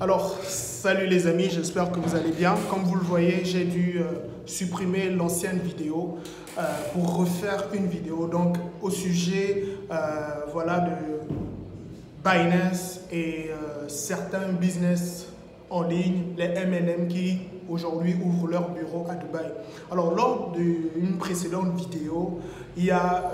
Alors, salut les amis, j'espère que vous allez bien. Comme vous le voyez, j'ai dû supprimer l'ancienne vidéo pour refaire une vidéo donc au sujet voilà, de Binance et certains business en ligne, les MLM qui aujourd'hui ouvrent leur bureau à Dubaï. Alors, lors d'une précédente vidéo, il y a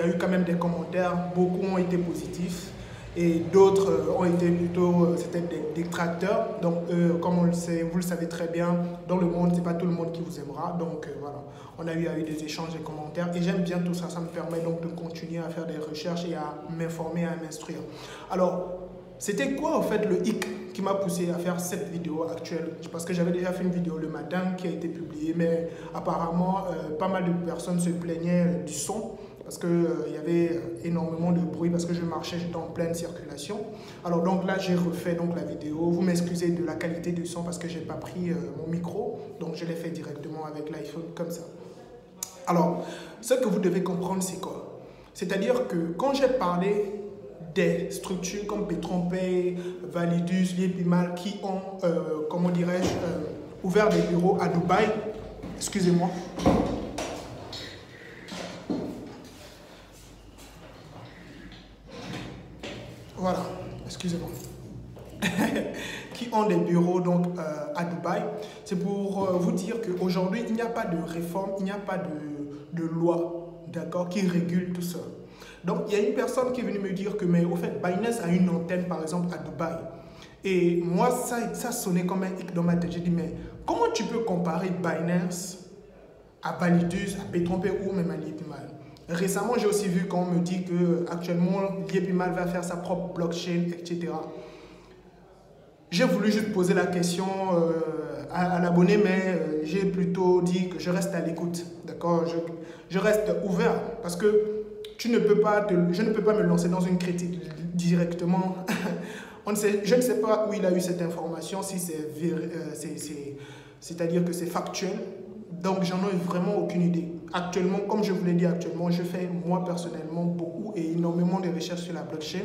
eu quand même des commentaires, beaucoup ont été positifs. Et d'autres ont été plutôt, c'était des détracteurs. Donc, comme on le sait, vous le savez très bien, dans le monde, ce n'est pas tout le monde qui vous aimera. Donc, voilà, on a eu des échanges, des commentaires. Et j'aime bien tout ça, ça me permet donc de continuer à faire des recherches et à m'informer, à m'instruire. Alors, c'était quoi en fait le hic qui m'a poussé à faire cette vidéo actuelle? Parce que j'avais déjà fait une vidéo le matin qui a été publiée, mais apparemment, pas mal de personnes se plaignaient du son. Parce qu'il y avait énormément de bruit, parce que je marchais, j'étais en pleine circulation. Alors donc là, j'ai refait donc la vidéo. Vous m'excusez de la qualité du son parce que je n'ai pas pris mon micro. Donc je l'ai fait directement avec l'iPhone comme ça. Alors, ce que vous devez comprendre, c'est quoi? C'est-à-dire que quand j'ai parlé des structures comme Petronpay, Validus, Liepimal qui ont, comment dirais-je, ouvert des bureaux à Dubaï, excusez-moi. Voilà, excusez-moi. Qui ont des bureaux donc à Dubaï. C'est pour vous dire qu'aujourd'hui, il n'y a pas de réforme, il n'y a pas de loi, d'accord, qui régule tout ça. Donc, il y a une personne qui est venue me dire que, mais au fait, Binance a une antenne, par exemple, à Dubaï. Et moi, ça sonnait comme un hic dans ma tête. J'ai dit, mais comment tu peux comparer Binance à Validus, à Petronpay ou même à Liepimal? Récemment, j'ai aussi vu qu'on me dit qu'actuellement, Liepimal va faire sa propre blockchain, etc. J'ai voulu juste poser la question à l'abonné, mais j'ai plutôt dit que je reste à l'écoute. D'accord, je reste ouvert parce que je ne peux pas me lancer dans une critique directement. Je ne sais pas où il a eu cette information, si c'est-à-dire que c'est factuel. Donc, j'en ai vraiment aucune idée. Actuellement, comme je vous l'ai dit actuellement, je fais moi personnellement beaucoup et énormément de recherches sur la blockchain.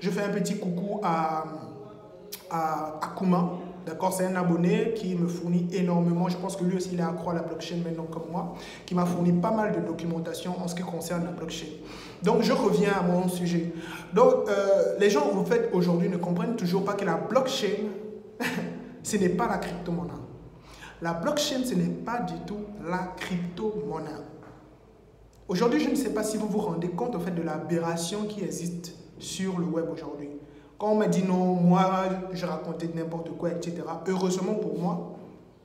Je fais un petit coucou à Kuma. D'accord, c'est un abonné qui me fournit énormément. Je pense que lui aussi, il est accro à la blockchain maintenant comme moi, qui m'a fourni pas mal de documentation en ce qui concerne la blockchain. Donc, je reviens à mon sujet. Donc, les gens, en fait, aujourd'hui, ne comprennent toujours pas que la blockchain, ce n'est pas la crypto-monnaie. La blockchain, ce n'est pas du tout la crypto-monnaie. Aujourd'hui, je ne sais pas si vous vous rendez compte en fait, de l'aberration qui existe sur le web aujourd'hui. Quand on m'a dit non, moi, je racontais n'importe quoi, etc. Heureusement pour moi,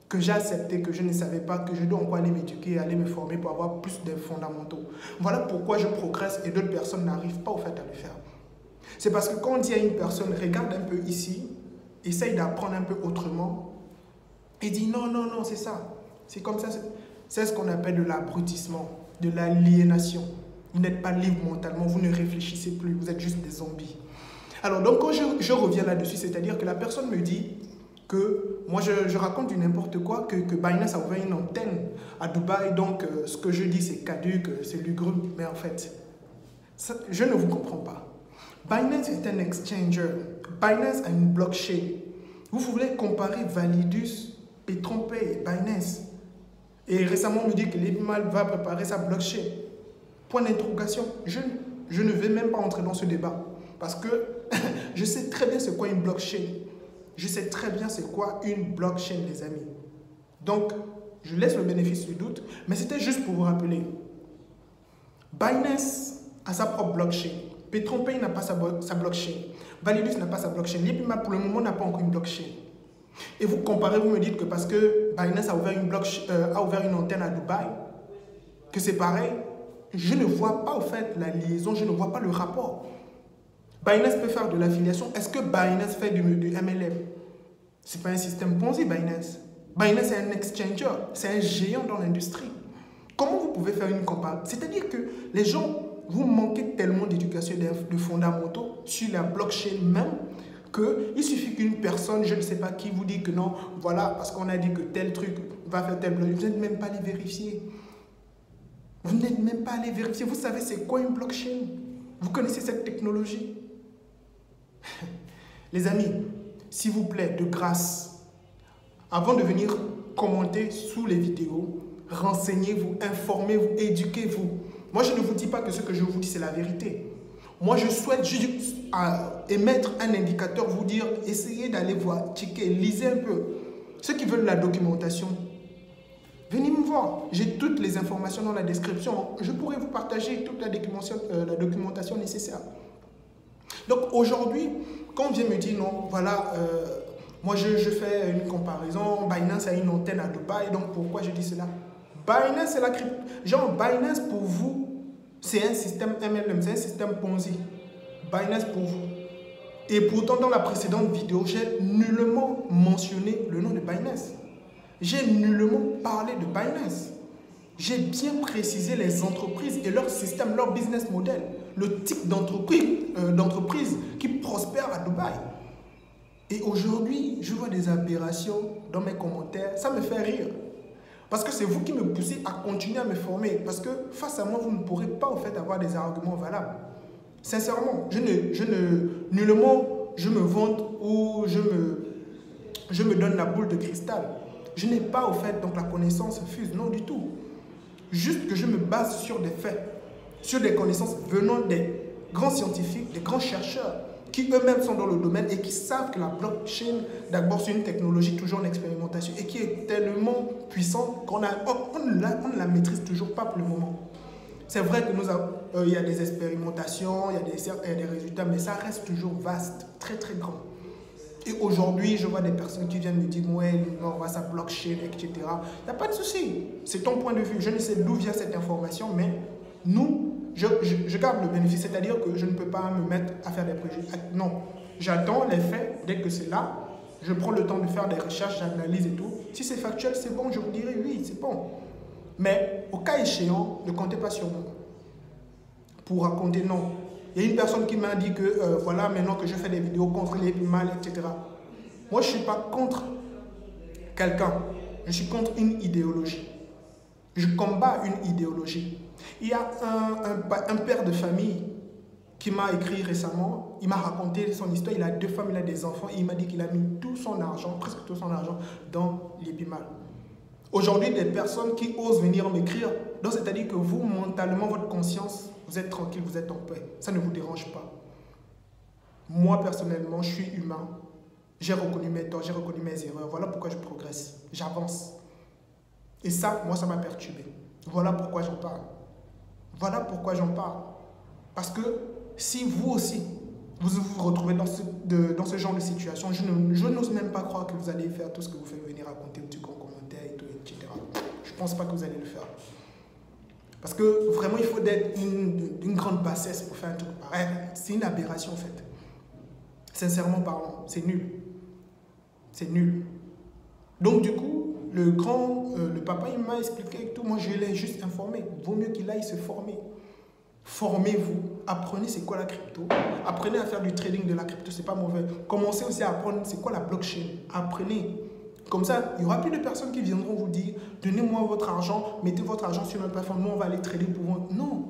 que j'ai accepté, que je ne savais pas, que je dois encore aller m'éduquer, aller me former pour avoir plus de fondamentaux. Voilà pourquoi je progresse et d'autres personnes n'arrivent pas au fait à le faire. C'est parce que quand on dit à une personne, regarde un peu ici, essaye d'apprendre un peu autrement, et dit non, non, non, c'est ça. C'est comme ça. C'est ce qu'on appelle de l'abrutissement, de l'aliénation. Vous n'êtes pas libre mentalement, vous ne réfléchissez plus, vous êtes juste des zombies. Alors, donc, quand je reviens là-dessus, c'est-à-dire que la personne me dit que moi, je raconte du n'importe quoi, que Binance a ouvert une antenne à Dubaï, donc ce que je dis, c'est caduc, c'est lugubre, mais en fait, ça, je ne vous comprends pas. Binance est un exchanger. Binance a une blockchain. Vous voulez comparer Validus, Petronpay, Binance. Et récemment, on me dit que Liepimal va préparer sa blockchain. Point d'interrogation. Je ne vais même pas entrer dans ce débat. Parce que je sais très bien c'est quoi une blockchain. Je sais très bien c'est quoi une blockchain, les amis. Donc, je laisse le bénéfice du doute. Mais c'était juste pour vous rappeler. Binance a sa propre blockchain. Petronpay n'a pas sa blockchain. Validus n'a pas sa blockchain. Liepimal, pour le moment, n'a pas encore une blockchain. Et vous comparez, vous me dites que parce que Binance a ouvert une antenne à Dubaï, que c'est pareil. Je ne vois pas, au fait, la liaison, je ne vois pas le rapport. Binance peut faire de l'affiliation. Est-ce que Binance fait du MLM? Ce n'est pas un système Ponzi, Binance. Binance est un exchanger, c'est un géant dans l'industrie. Comment vous pouvez faire une comparaison? C'est-à-dire que les gens, vous manquez tellement d'éducation et de fondamentaux sur la blockchain même, qu'il suffit qu'une personne, je ne sais pas qui, vous dit que non, voilà, parce qu'on a dit que tel truc va faire tel blockchain, vous n'êtes même pas allé vérifier. Vous n'êtes même pas allé vérifier. Vous savez c'est quoi une blockchain? Vous connaissez cette technologie? Les amis, s'il vous plaît, de grâce, avant de venir commenter sous les vidéos, renseignez-vous, informez-vous, éduquez-vous. Moi, je ne vous dis pas que ce que je vous dis, c'est la vérité. Moi, je souhaite juste émettre un indicateur, vous dire, essayez d'aller voir, checker, lisez un peu. Ceux qui veulent la documentation, venez me voir. J'ai toutes les informations dans la description. Je pourrais vous partager toute la documentation nécessaire. Donc aujourd'hui, quand on vient me dire, non, voilà, moi je fais une comparaison, Binance a une antenne à Dubaï, donc pourquoi je dis cela? Binance, c'est la crypto. Genre, Binance pour vous, c'est un système MLM, c'est un système Ponzi. Binance pour vous. Et pourtant, dans la précédente vidéo, j'ai nullement mentionné le nom de Binance. J'ai nullement parlé de Binance. J'ai bien précisé les entreprises et leur système, leur business model, le type d'entreprise qui prospère à Dubaï. Et aujourd'hui, je vois des aberrations dans mes commentaires. Ça me fait rire. Parce que c'est vous qui me poussez à continuer à me former. Parce que face à moi, vous ne pourrez pas en fait avoir des arguments valables. Sincèrement, nullement je me vante ou je me donne la boule de cristal. Je n'ai pas au fait donc la connaissance fuse, non du tout. Juste que je me base sur des faits, sur des connaissances venant des grands scientifiques, des grands chercheurs qui eux-mêmes sont dans le domaine et qui savent que la blockchain, d'abord, c'est une technologie toujours en expérimentation et qui est tellement puissante qu'on ne la maîtrise toujours pas pour le moment. C'est vrai qu'il y a des expérimentations, il y a des résultats, mais ça reste toujours vaste, très très grand. Et aujourd'hui, je vois des personnes qui viennent me dire « Ouais, on va sa blockchain, etc. » Il n'y a pas de souci. C'est ton point de vue. Je ne sais d'où vient cette information, mais nous, je garde le bénéfice. C'est-à-dire que je ne peux pas me mettre à faire des préjugés. Non. J'attends les faits. Dès que c'est là, je prends le temps de faire des recherches, j'analyse et tout. Si c'est factuel, c'est bon, je vous dirai oui, c'est bon. Mais au cas échéant, ne comptez pas sur moi. Pour raconter, non. Il y a une personne qui m'a dit que voilà, maintenant que je fais des vidéos contre les mal, etc. Moi, je ne suis pas contre quelqu'un. Je suis contre une idéologie. Je combats une idéologie. Il y a un père de famille qui m'a écrit récemment. Il m'a raconté son histoire. Il a 2 femmes, il a des enfants. Et il m'a dit qu'il a mis tout son argent, presque tout son argent, dans l'Epimal. Aujourd'hui, des personnes qui osent venir m'écrire, donc c'est-à-dire que vous, mentalement, votre conscience, vous êtes tranquille, vous êtes en paix. Ça ne vous dérange pas. Moi, personnellement, je suis humain. J'ai reconnu mes torts, j'ai reconnu mes erreurs. Voilà pourquoi je progresse. J'avance. Et ça, moi, ça m'a perturbé. Voilà pourquoi j'en parle. Voilà pourquoi j'en parle. Parce que si vous aussi, vous vous retrouvez dans ce genre de situation, je n'ose même pas croire que vous allez faire tout ce que vous faites venir raconter au-dessus en commentaire et tout, etc. Je ne pense pas que vous allez le faire. Parce que vraiment, il faut d'être d'une grande bassesse pour faire un truc pareil. C'est une aberration en fait. Sincèrement parlant, c'est nul. C'est nul. Donc du coup, le papa, il m'a expliqué tout. Moi, je l'ai juste informé. Vaut mieux qu'il aille se former. Formez-vous. Apprenez c'est quoi la crypto. Apprenez à faire du trading de la crypto, c'est pas mauvais. Commencez aussi à apprendre c'est quoi la blockchain. Apprenez. Comme ça, il n'y aura plus de personnes qui viendront vous dire « Donnez-moi votre argent, mettez votre argent sur notre plateforme, nous on va aller trader pour vous. » Non,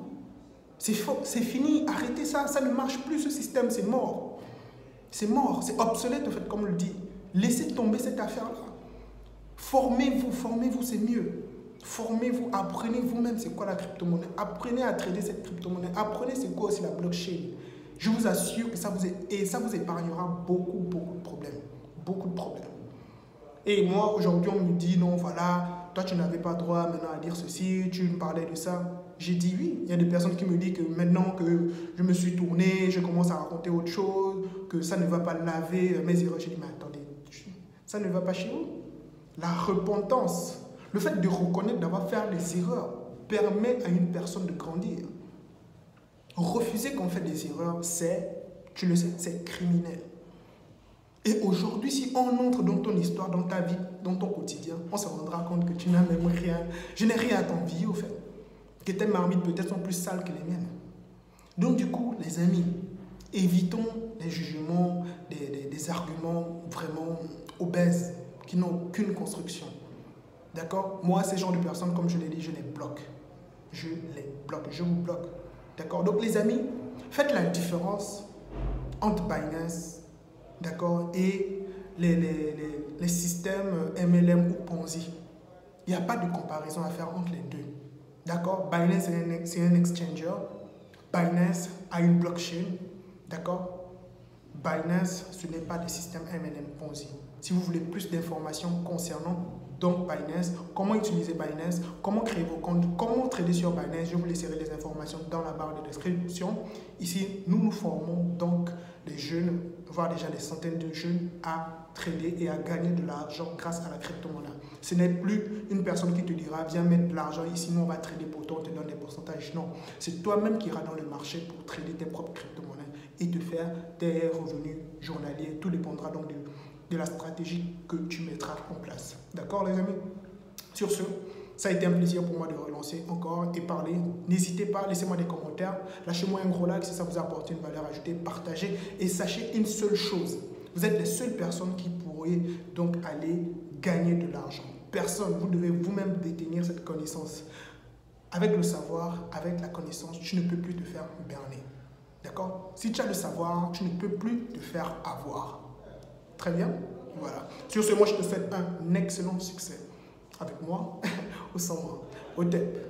c'est faux, c'est fini, arrêtez ça, ça ne marche plus ce système, c'est mort. C'est mort, c'est obsolète en fait, comme on le dit. Laissez tomber cette affaire-là. Formez-vous, c'est mieux. Formez-vous, apprenez vous-même c'est quoi la crypto-monnaie. Apprenez à trader cette crypto-monnaie. Apprenez c'est quoi aussi la blockchain. Je vous assure que ça vous épargnera beaucoup de problèmes. Beaucoup de problèmes. Et moi, aujourd'hui, on me dit, non, voilà, toi, tu n'avais pas droit maintenant à dire ceci, tu me parlais de ça. J'ai dit oui. Il y a des personnes qui me disent que maintenant que je me suis tourné, je commence à raconter autre chose, que ça ne va pas laver mes erreurs. J'ai dit, mais attendez, ça ne va pas chez vous. La repentance, le fait de reconnaître d'avoir fait des erreurs permet à une personne de grandir. Refuser qu'on fait des erreurs, tu le sais, c'est criminel. Et aujourd'hui, si on entre dans ton histoire, dans ta vie, dans ton quotidien, on se rendra compte que tu n'as même rien. Je n'ai rien à t'envier au fait. Que tes marmites peut-être sont plus sales que les miennes. Donc du coup, les amis, évitons les jugements, des arguments vraiment obèses, qui n'ont aucune construction. D'accord? Moi, ces genres de personnes, comme je l'ai dit, je les bloque. Je les bloque, je vous bloque. D'accord? Donc les amis, faites la différence entre Binance, d'accord, et les systèmes MLM ou Ponzi. Il n'y a pas de comparaison à faire entre les deux. D'accord? Binance, c'est un exchanger. Binance a une blockchain. D'accord? Binance, ce n'est pas des systèmes MLM Ponzi. Si vous voulez plus d'informations concernant donc Binance, comment utiliser Binance, comment créer vos comptes, comment trader sur Binance, je vous laisserai les informations dans la barre de description. Ici, nous formons donc les jeunes, voire déjà des centaines de jeunes à trader et à gagner de l'argent grâce à la crypto-monnaie. Ce n'est plus une personne qui te dira viens mettre de l'argent ici, nous on va trader pour toi, on te donne des pourcentages. Non, c'est toi-même qui iras dans le marché pour trader tes propres crypto-monnaies et te faire tes revenus journaliers. Tout dépendra donc de la stratégie que tu mettras en place. D'accord les amis? Sur ce, ça a été un plaisir pour moi de relancer encore et parler. N'hésitez pas, laissez-moi des commentaires, lâchez-moi un gros like si ça vous a apporté une valeur ajoutée, partagez et sachez une seule chose. Vous êtes les seules personnes qui pourraient donc aller gagner de l'argent. Personne, vous devez vous-même détenir cette connaissance. Avec le savoir, avec la connaissance, tu ne peux plus te faire berner. D'accord? Si tu as le savoir, tu ne peux plus te faire avoir. Très bien? Voilà. Sur ce, moi, je te souhaite un excellent succès. Avec moi ou sans moi. Au tête.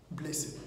Blessé.